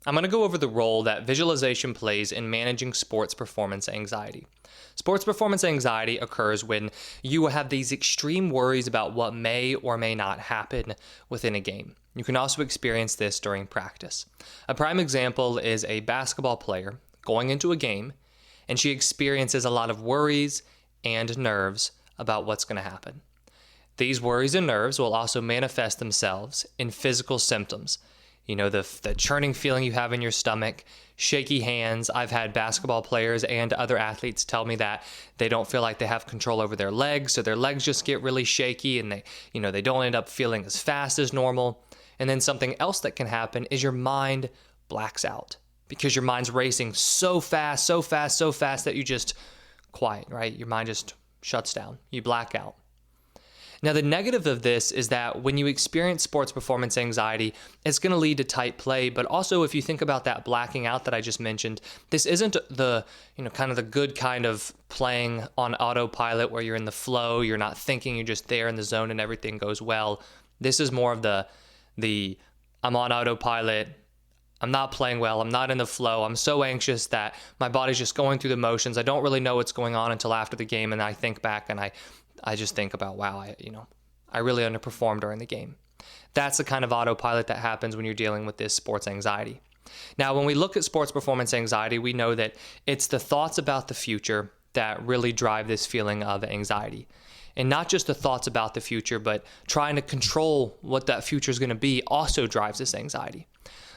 I'm going to go over the role that visualization plays in managing sports performance anxiety. Sports performance anxiety occurs when you have these extreme worries about what may or may not happen within a game. You can also experience this during practice. A prime example is a basketball player going into a game, and she experiences a lot of worries and nerves about what's going to happen. These worries and nerves will also manifest themselves in physical symptoms. You know, the churning feeling you have in your stomach, shaky hands. I've had basketball players and other athletes tell me that they don't feel like they have control over their legs, so their legs just get really shaky and they don't end up feeling as fast as normal. And then something else that can happen is your mind blacks out because your mind's racing so fast that you just quiet, right? Your mind just shuts down. You black out. Now, the negative of this is that when you experience sports performance anxiety, it's going to lead to tight play. But also, if you think about that blacking out that I just mentioned, this isn't the, kind of the good kind of playing on autopilot where you're in the flow, you're not thinking, you're just there in the zone and everything goes well. This is more of the I'm on autopilot, I'm not playing well, I'm not in the flow, I'm so anxious that my body's just going through the motions. I don't really know what's going on until after the game, and I think back and I just think about, wow, I really underperformed during the game. That's the kind of autopilot that happens when you're dealing with this sports anxiety. Now, when we look at sports performance anxiety, we know that it's the thoughts about the future that really drive this feeling of anxiety. And not just the thoughts about the future, but trying to control what that future is going to be also drives this anxiety.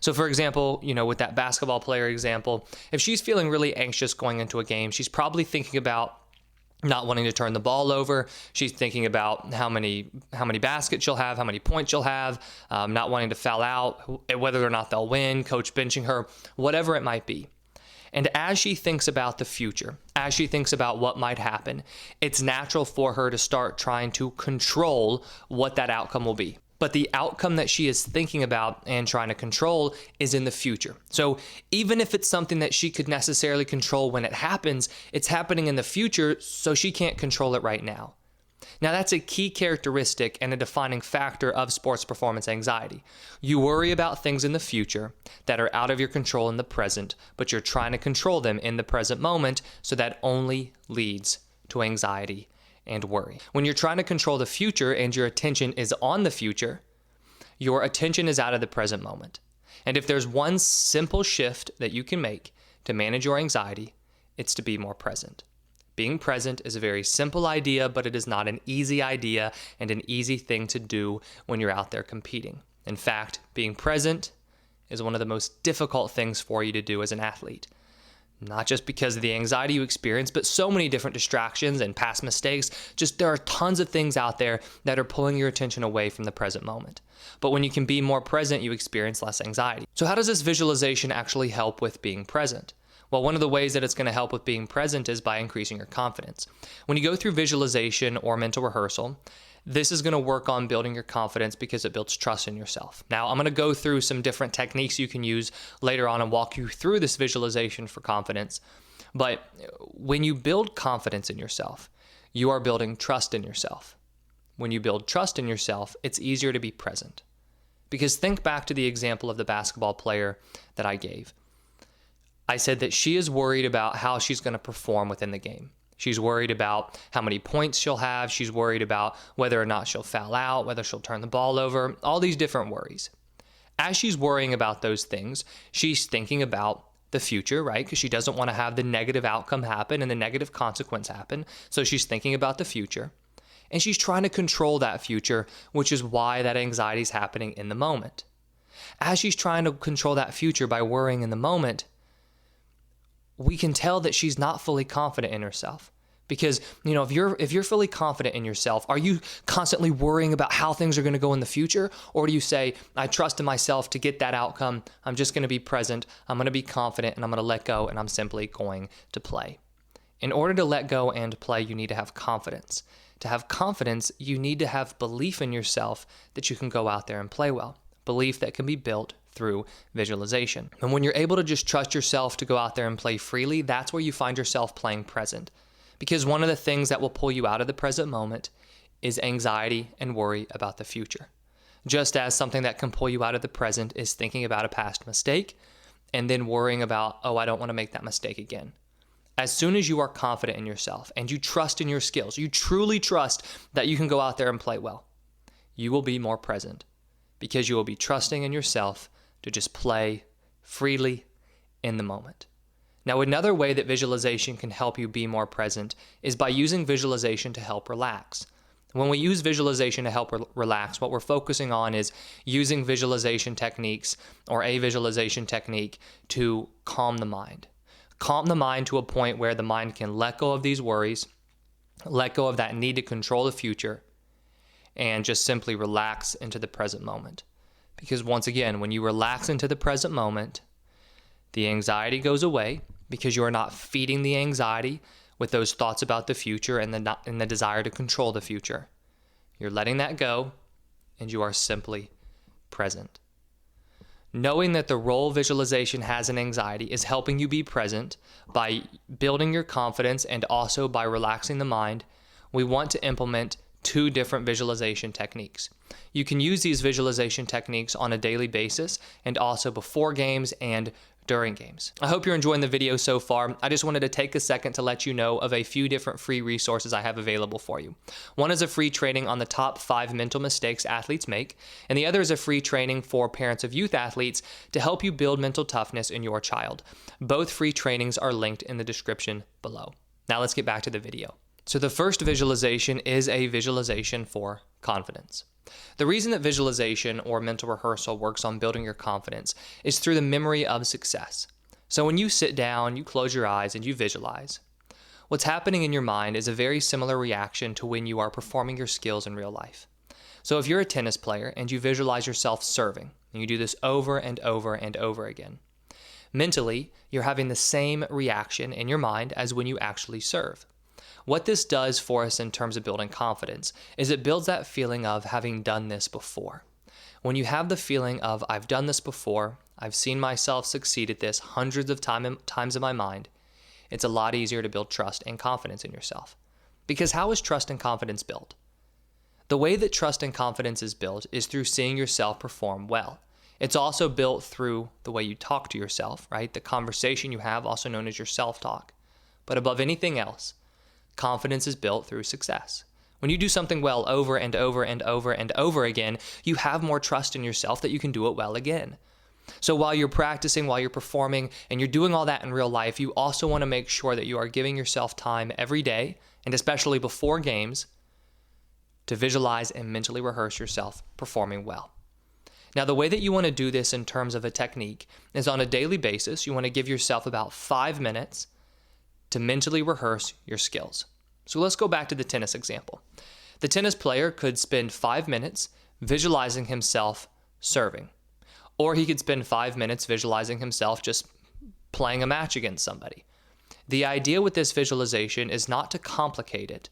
So for example, with that basketball player example, if she's feeling really anxious going into a game, she's probably thinking about not wanting to turn the ball over. She's thinking about how many baskets she'll have, how many points she'll have, not wanting to foul out, whether or not they'll win, coach benching her, whatever it might be. And as she thinks about the future, as she thinks about what might happen, it's natural for her to start trying to control what that outcome will be. But the outcome that she is thinking about and trying to control is in the future. So even if it's something that she could necessarily control when it happens, it's happening in the future, so she can't control it right now. Now, that's a key characteristic and a defining factor of sports performance anxiety. You worry about things in the future that are out of your control in the present, but you're trying to control them in the present moment, so that only leads to anxiety and worry. When you're trying to control the future and your attention is on the future, your attention is out of the present moment. And if there's one simple shift that you can make to manage your anxiety, it's to be more present. Being present is a very simple idea, but it is not an easy idea and an easy thing to do when you're out there competing. In fact, being present is one of the most difficult things for you to do as an athlete. Not just because of the anxiety you experience, but so many different distractions and past mistakes. Just there are tons of things out there that are pulling your attention away from the present moment. But when you can be more present, you experience less anxiety. So how does this visualization actually help with being present? Well, one of the ways that it's going to help with being present is by increasing your confidence. When you go through visualization or mental rehearsal, this is going to work on building your confidence because it builds trust in yourself. Now, I'm going to go through some different techniques you can use later on and walk you through this visualization for confidence. But when you build confidence in yourself, you are building trust in yourself. When you build trust in yourself, it's easier to be present. Because think back to the example of the basketball player that I gave. I said that she is worried about how she's going to perform within the game. She's worried about how many points she'll have. She's worried about whether or not she'll foul out, whether she'll turn the ball over, all these different worries. As she's worrying about those things, she's thinking about the future, right? Because she doesn't want to have the negative outcome happen and the negative consequence happen. So she's thinking about the future. And she's trying to control that future, which is why that anxiety is happening in the moment. As she's trying to control that future by worrying in the moment, we can tell that she's not fully confident in herself. Because, if you're fully confident in yourself, are you constantly worrying about how things are going to go in the future? Or do you say, I trust in myself to get that outcome. I'm just going to be present. I'm going to be confident and I'm going to let go and I'm simply going to play. In order to let go and play, you need to have confidence. To have confidence, you need to have belief in yourself that you can go out there and play well. Belief that can be built through visualization. And when you're able to just trust yourself to go out there and play freely, that's where you find yourself playing present. Because one of the things that will pull you out of the present moment is anxiety and worry about the future. Just as something that can pull you out of the present is thinking about a past mistake, and then worrying about, oh, I don't want to make that mistake again. As soon as you are confident in yourself and you trust in your skills, you truly trust that you can go out there and play well, you will be more present because you will be trusting in yourself to just play freely in the moment. Now, another way that visualization can help you be more present is by using visualization to help relax. When we use visualization to help relax, what we're focusing on is using visualization techniques or a visualization technique to calm the mind. Calm the mind to a point where the mind can let go of these worries, let go of that need to control the future, and just simply relax into the present moment. Because once again, when you relax into the present moment, the anxiety goes away because you are not feeding the anxiety with those thoughts about the future and the desire to control the future. You're letting that go, and you are simply present. Knowing that the role visualization has in anxiety is helping you be present by building your confidence and also by relaxing the mind, we want to implement 2 different visualization techniques. You can use these visualization techniques on a daily basis and also before games and during games. I hope you're enjoying the video so far. I just wanted to take a second to let you know of a few different free resources I have available for you. One is a free training on the top 5 mental mistakes athletes make, and the other is a free training for parents of youth athletes to help you build mental toughness in your child. Both free trainings are linked in the description below. Now let's get back to the video. So the first visualization is a visualization for confidence. The reason that visualization or mental rehearsal works on building your confidence is through the memory of success. So when you sit down, you close your eyes, and you visualize, what's happening in your mind is a very similar reaction to when you are performing your skills in real life. So if you're a tennis player and you visualize yourself serving, and you do this over and over and over again, mentally, you're having the same reaction in your mind as when you actually serve. What this does for us in terms of building confidence is it builds that feeling of having done this before. When you have the feeling of, I've done this before, I've seen myself succeed at this hundreds of times in my mind, it's a lot easier to build trust and confidence in yourself. Because how is trust and confidence built? The way that trust and confidence is built is through seeing yourself perform well. It's also built through the way you talk to yourself, right? The conversation you have, also known as your self-talk. But above anything else, confidence is built through success. When you do something well over and over and over and over again, you have more trust in yourself that you can do it well again. So while you're practicing, while you're performing, and you're doing all that in real life, you also want to make sure that you are giving yourself time every day, and especially before games, to visualize and mentally rehearse yourself performing well. Now, the way that you want to do this in terms of a technique is on a daily basis. You want to give yourself about 5 minutes to mentally rehearse your skills. So let's go back to the tennis example. The tennis player could spend 5 minutes visualizing himself serving, or he could spend 5 minutes visualizing himself just playing a match against somebody. The idea with this visualization is not to complicate it.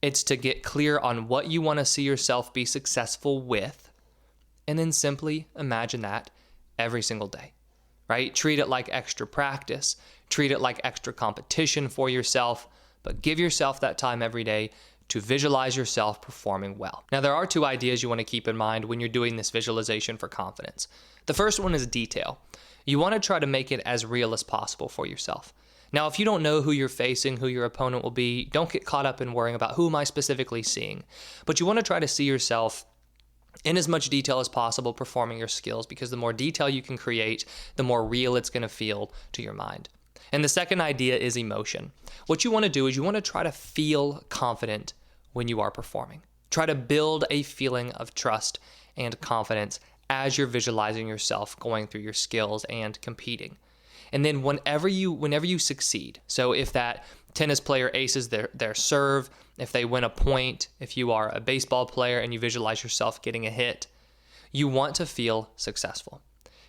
It's to get clear on what you want to see yourself be successful with, and then simply imagine that every single day, right? Treat it like extra practice. Treat it like extra competition for yourself, but give yourself that time every day to visualize yourself performing well. Now, there are 2 ideas you want to keep in mind when you're doing this visualization for confidence. The first one is detail. You want to try to make it as real as possible for yourself. Now, if you don't know who you're facing, who your opponent will be, don't get caught up in worrying about who am I specifically seeing. But you want to try to see yourself in as much detail as possible performing your skills, because the more detail you can create, the more real it's going to feel to your mind. And the second idea is emotion. What you want to do is you want to try to feel confident when you are performing. Try to build a feeling of trust and confidence as you're visualizing yourself going through your skills and competing. And then whenever you succeed, so if that tennis player aces their serve, if they win a point, if you are a baseball player and you visualize yourself getting a hit, you want to feel successful.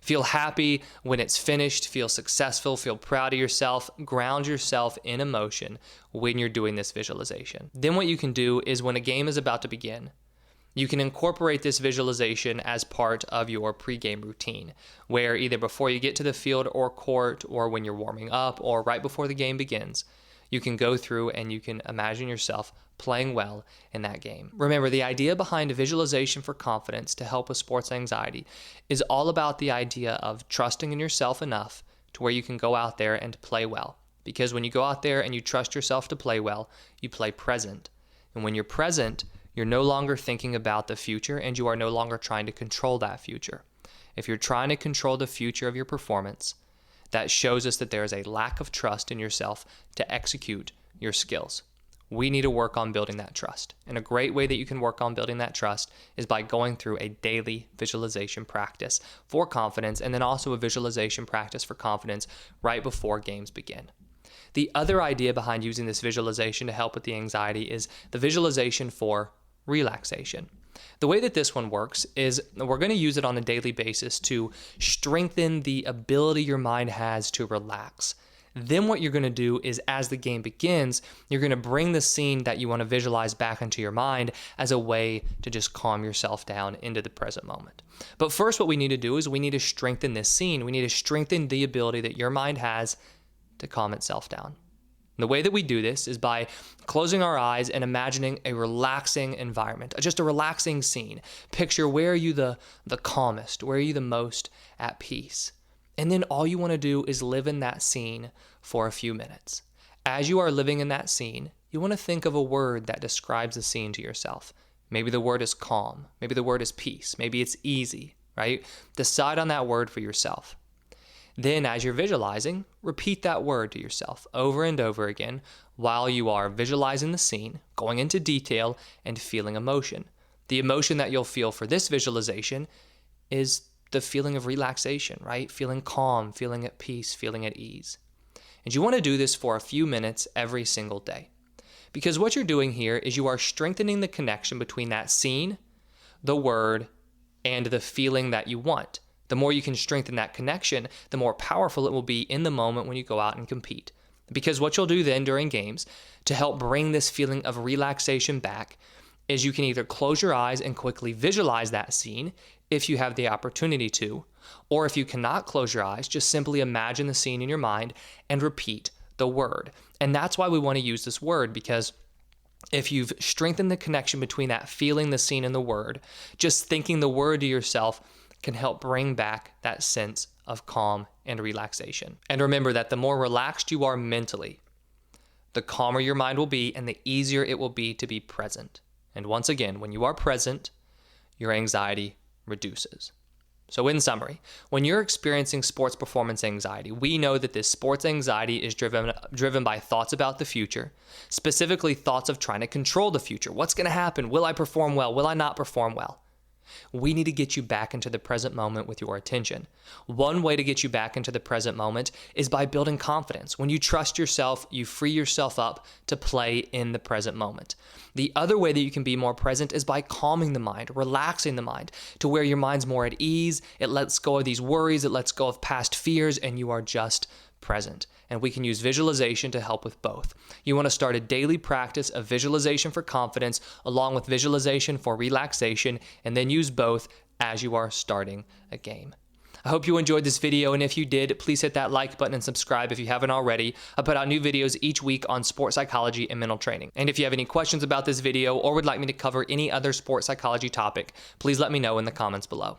Feel happy when it's finished, feel successful, feel proud of yourself, ground yourself in emotion when you're doing this visualization. Then what you can do is when a game is about to begin, you can incorporate this visualization as part of your pregame routine, where either before you get to the field or court, or when you're warming up, or right before the game begins, you can go through and you can imagine yourself playing well in that game. Remember, the idea behind a visualization for confidence to help with sports anxiety is all about the idea of trusting in yourself enough to where you can go out there and play well. Because when you go out there and you trust yourself to play well, you play present. And when you're present, you're no longer thinking about the future and you are no longer trying to control that future. If you're trying to control the future of your performance, that shows us that there is a lack of trust in yourself to execute your skills. We need to work on building that trust. And a great way that you can work on building that trust is by going through a daily visualization practice for confidence, and then also a visualization practice for confidence right before games begin. The other idea behind using this visualization to help with the anxiety is the visualization for relaxation. The way that this one works is we're going to use it on a daily basis to strengthen the ability your mind has to relax. Then what you're going to do is, as the game begins, you're going to bring the scene that you want to visualize back into your mind as a way to just calm yourself down into the present moment. But first, what we need to do is we need to strengthen this scene. We need to strengthen the ability that your mind has to calm itself down. And the way that we do this is by closing our eyes and imagining a relaxing environment, just a relaxing scene. Picture, where are you the calmest? Where are you the most at peace? And then all you want to do is live in that scene for a few minutes. As you are living in that scene, you want to think of a word that describes the scene to yourself. Maybe the word is calm. Maybe the word is peace. Maybe it's easy, right? Decide on that word for yourself. Then, as you're visualizing, repeat that word to yourself over and over again while you are visualizing the scene, going into detail, and feeling emotion. The emotion that you'll feel for this visualization is the feeling of relaxation, right? Feeling calm, feeling at peace, feeling at ease. And you want to do this for a few minutes every single day. Because what you're doing here is you are strengthening the connection between that scene, the word, and the feeling that you want. The more you can strengthen that connection, the more powerful it will be in the moment when you go out and compete. Because what you'll do then during games to help bring this feeling of relaxation back is you can either close your eyes and quickly visualize that scene if you have the opportunity to, or if you cannot close your eyes, just simply imagine the scene in your mind and repeat the word. And that's why we want to use this word, because if you've strengthened the connection between that feeling, the scene, and the word, just thinking the word to yourself can help bring back that sense of calm and relaxation. And remember that the more relaxed you are mentally, the calmer your mind will be and the easier it will be to be present. And once again, when you are present, your anxiety reduces. So in summary, when you're experiencing sports performance anxiety, we know that this sports anxiety is driven by thoughts about the future, specifically thoughts of trying to control the future. What's going to happen? Will I perform well? Will I not perform well? We need to get you back into the present moment with your attention. One way to get you back into the present moment is by building confidence. When you trust yourself, you free yourself up to play in the present moment. The other way that you can be more present is by calming the mind, relaxing the mind to where your mind's more at ease. It lets go of these worries, it lets go of past fears, and you are just present. And we can use visualization to help with both. You want to start a daily practice of visualization for confidence along with visualization for relaxation, and then use both as you are starting a game. I hope you enjoyed this video, and if you did, please hit that like button and subscribe if you haven't already. I put out new videos each week on sports psychology and mental training. And if you have any questions about this video or would like me to cover any other sports psychology topic, please let me know in the comments below.